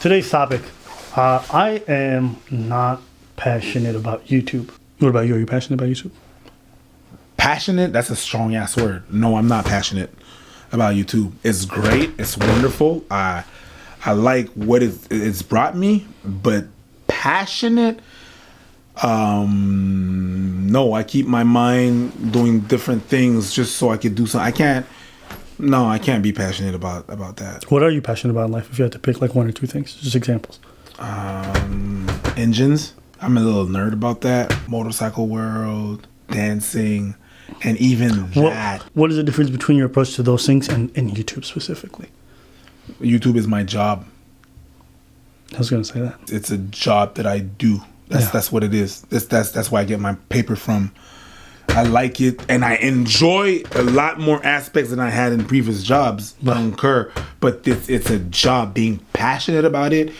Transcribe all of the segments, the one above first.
Today's topic. I am not passionate about YouTube. What about you? Are you passionate about YouTube? Passionate? That's a strong ass word. No, I'm not passionate about YouTube. It's great. It's wonderful. I like what it's brought me, but passionate? No, I keep my mind doing different things just so I could do something. I can't be passionate about that. What are you passionate about in life if you had to pick like one or two things? Just examples. Engines. I'm a little nerd about that. Motorcycle world, dancing, and even that. What is the difference between your approach to those things and YouTube specifically? YouTube is my job. I was going to say that. It's a job that I do. That's what it is. That's where I get my paper from. I like it, and I enjoy a lot more aspects than I had in previous jobs. But it's a job. Being passionate about it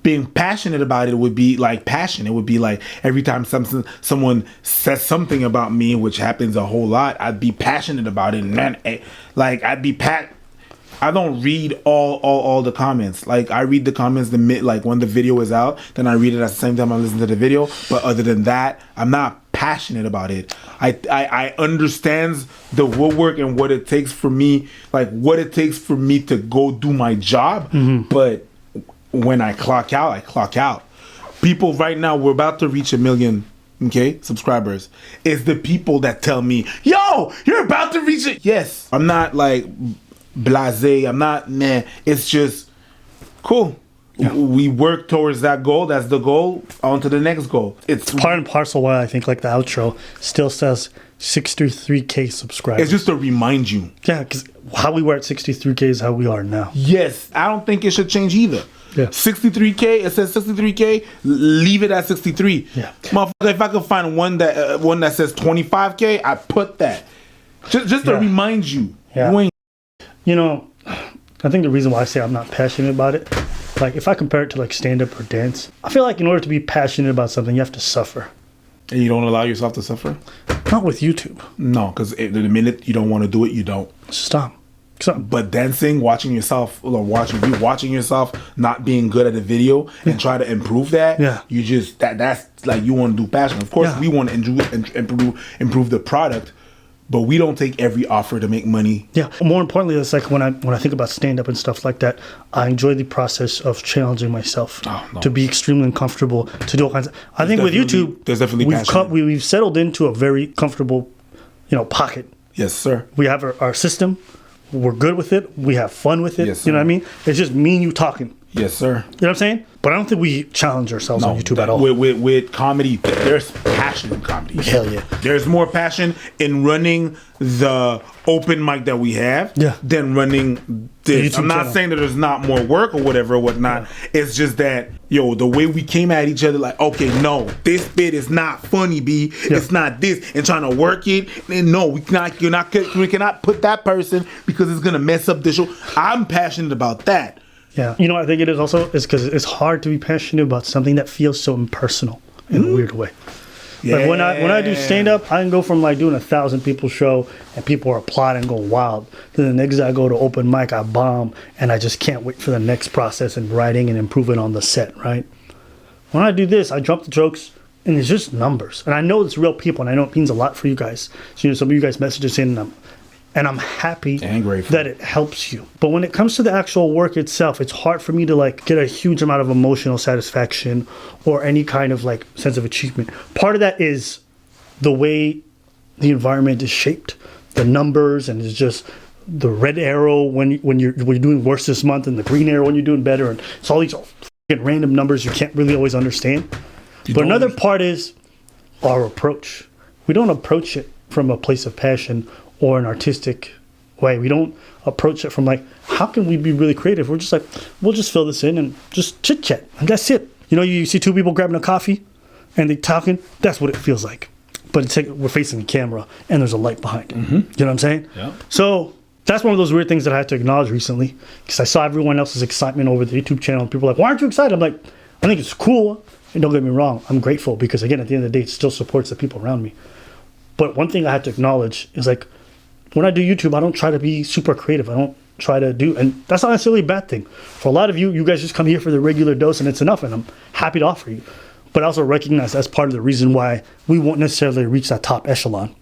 would be like passion. It would be like every time someone says something about me, which happens a whole lot, I'd be passionate about it, and then I don't read all the comments. Like, I read the comments like when the video is out, then I read it at the same time I listen to the video. But other than that, I'm not passionate about it. I understand the woodwork and what it takes for me, to go do my job. Mm-hmm. But when I clock out. People right now, we're about to reach 1 million. Okay, subscribers. It's the people that tell me, yo, you're about to reach it. Yes, I'm not like blasé. I'm not, man. It's just cool. Yeah. We work towards that goal. That's the goal. On to the next goal. It's part and parcel why I think like the outro still says 63K subscribers. It's just to remind you. Yeah, because how we were at 63K is how we are now. Yes, I don't think it should change either. Yeah. 63K. It says 63K. Leave it at 63. Yeah. Motherfucker, if I could find one that says 25K, I put that. Just to remind you. Yeah. You know, I think the reason why I say I'm not passionate about it, like if I compare it to like stand-up or dance, I feel like in order to be passionate about something, you have to suffer. And you don't allow yourself to suffer? Not with YouTube. No, because the minute you don't want to do it, you don't. Stop. But dancing, watching yourself not being good at a video and try to improve that, you just that's like you want to do passion. Of course, we want to improve the product, but we don't take every offer to make money. Yeah. More importantly, it's like when I think about stand-up and stuff like that, I enjoy the process of challenging myself to be extremely uncomfortable, to do all kinds of... I think with YouTube, there's definitely we've settled into a very comfortable, pocket. Yes, sir. We have our system. We're good with it. We have fun with it. Yes, you know what I mean? It's just me and you talking. Yes, sir. You know what I'm saying? But I don't think we challenge ourselves on YouTube at all. With comedy, there's passion in comedy. Hell yeah. There's more passion in running the open mic that we have than running this. I'm not saying that there's not more work or whatever or whatnot. Yeah. It's just that, the way we came at each other, like, okay, no, this bit is not funny, B. Yeah. It's not this. And trying to work it. And no, we cannot put that person because it's going to mess up the show. I'm passionate about that. Yeah. I think it is also because it's hard to be passionate about something that feels so impersonal in a weird way. Yeah. Like when I do stand up, I can go from like doing 1,000 people show and people are applauding and going wild. Then the next day I go to open mic, I bomb, and I just can't wait for the next process and writing and improving on the set, right? When I do this, I drop the jokes and it's just numbers. And I know it's real people and I know it means a lot for you guys. So some of you guys message us in and I'm happy and grateful that it helps you. But when it comes to the actual work itself, it's hard for me to like get a huge amount of emotional satisfaction or any kind of like sense of achievement. Part of that is the way the environment is shaped, the numbers, and it's just the red arrow when you're doing worse this month and the green arrow when you're doing better, and it's all these random numbers you can't really always understand. But another part is our approach. We don't approach it from a place of passion or an artistic way. We don't approach it from like, how can we be really creative? We're just like, we'll just fill this in and just chit chat, and that's it. You see two people grabbing a coffee and they talking. That's what it feels like. But it's like we're facing a camera and there's a light behind it. Mm-hmm. You know what I'm saying? Yeah. So that's one of those weird things that I had to acknowledge recently, because I saw everyone else's excitement over the YouTube channel and people were like, why aren't you excited? I'm like, I think it's cool. And don't get me wrong, I'm grateful because again, at the end of the day, it still supports the people around me. But one thing I had to acknowledge is like, when I do YouTube, I don't try to be super creative. I don't try to do, and that's not necessarily a bad thing. For a lot of you, you guys just come here for the regular dose and it's enough, and I'm happy to offer you. But I also recognize that's part of the reason why we won't necessarily reach that top echelon.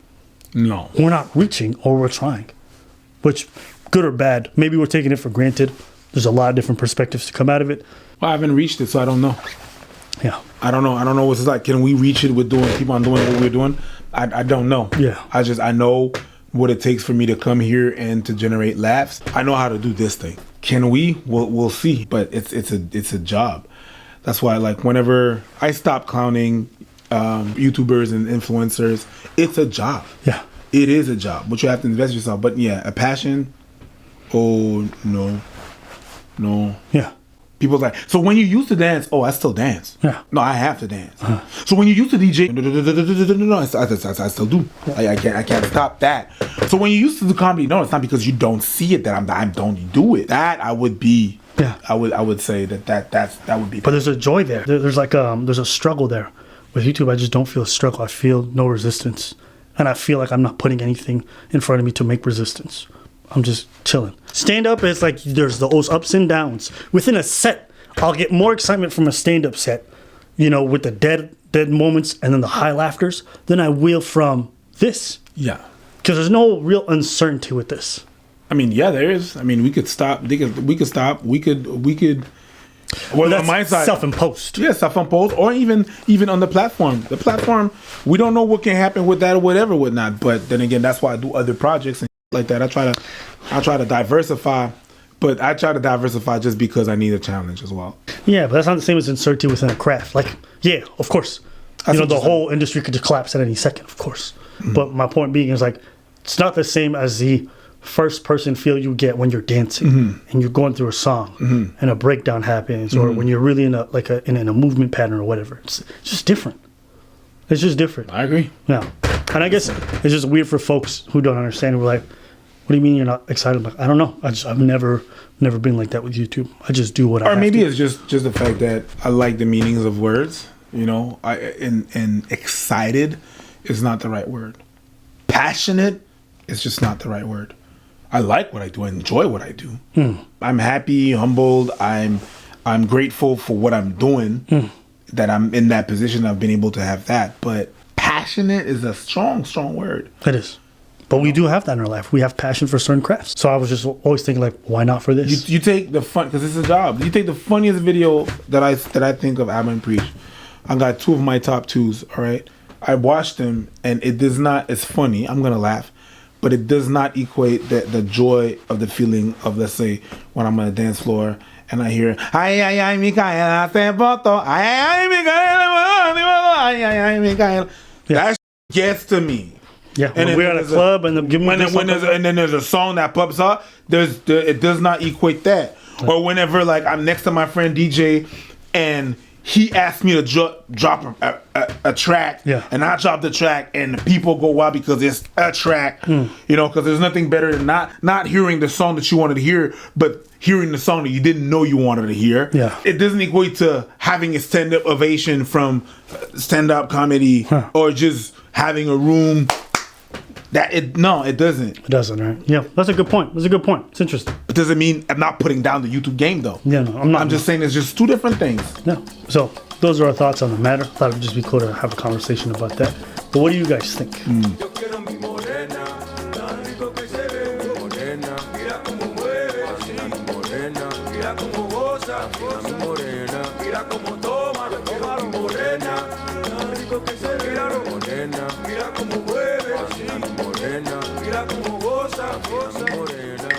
No. We're not reaching, or we're trying, which, good or bad, maybe we're taking it for granted. There's a lot of different perspectives to come out of it. Well, I haven't reached it, so I don't know. Yeah. I don't know. I don't know what it's like. Can we reach it with keep on doing what we're doing? I don't know. Yeah. I know what it takes for me to come here and to generate laughs. I know how to do this thing. Can we? We'll see. But it's a job. That's why, like, whenever I stop clowning YouTubers and influencers, it's a job. Yeah. It is a job, but you have to invest yourself. But yeah, a passion. Oh no. Yeah. People's like, so when you used to dance, I still dance. Yeah. No, I have to dance. So when you used to DJ, no, I still do. I can't stop that. So when you used to do comedy, no, it's not because you don't see it that I don't do it. That I would be. Yeah. I would say that would be. But there's a joy there. There's like there's a struggle there. With YouTube, I just don't feel a struggle. I feel no resistance, and I feel like I'm not putting anything in front of me to make resistance. I'm just chilling. Stand up is like there's those ups and downs. Within a set, I'll get more excitement from a stand up set, with the dead moments and then the high laughters than I will from this. Yeah. Because there's no real uncertainty with this. I mean, yeah, there is. I mean, we could stop. We could stop. We could. Well, That's on my side, self-imposed. yeah, self-imposed, or even on the platform. The platform, we don't know what can happen with that or whatnot. But then again, that's why I do other projects and like that. I try to diversify, but I try to diversify just because I need a challenge as well. Yeah, but that's not the same as uncertainty within a craft. Like, yeah, of course. That's what The you're whole industry could just collapse at any second, of course. But my point being is like, it's not the same as the first person feel you get when you're dancing and you're going through a song and a breakdown happens, or when you're really in a movement pattern or whatever. It's just different. It's just different. I agree. Yeah. And I guess it's just weird for folks who don't understand. We're like, what do you mean you're not excited? Like, I don't know. I've never been like that with YouTube. I just do what I have Or maybe to. it's just the fact that I like the meanings of words. And excited is not the right word. Passionate is just not the right word. I like what I do. I enjoy what I do. I'm happy, humbled. I'm grateful for what I'm doing. That I'm in that position. I've been able to have that. But passionate is a strong word. It is. But we do have that in our life. We have passion for certain crafts. So I was just always thinking, like, why not for this? You take the fun, because it's a job. You take the funniest video that I think of Abba and Preach. I got 2 of my top 2s. All right, I watched them, and it does not. It's funny. I'm gonna laugh, but it does not equate the joy of the feeling of, let's say, when I'm on a dance floor and I hear ay Micaela te voto, ay Micaela. That gets to me. Yeah, And when we're at a club and then there's a song that pops up, it does not equate that. Or whenever, like, I'm next to my friend DJ and he asked me to drop a track, and I drop the track and the people go wild because it's a track, because there's nothing better than not hearing the song that you wanted to hear, but hearing the song that you didn't know you wanted to hear. Yeah. It doesn't equate to having a stand-up ovation from stand-up comedy or just having a room. It doesn't. It doesn't, right? Yeah, that's a good point. It's interesting. It doesn't mean I'm not putting down the YouTube game, though. Yeah, no, I'm not. I'm just saying it's just 2 different things. No. So those are our thoughts on the matter. Thought it'd just be cool to have a conversation about that. But what do you guys think? Yo quiero mi morena, tan rico que se ve mi morena. Mira cómo mueve, así mi morena. Mira cómo goza, mi morena. Mira cómo toma mi morena. Tan rico que se ve mi morena. Mira cómo mueve, así mi morena. Mira cómo goza, mi morena.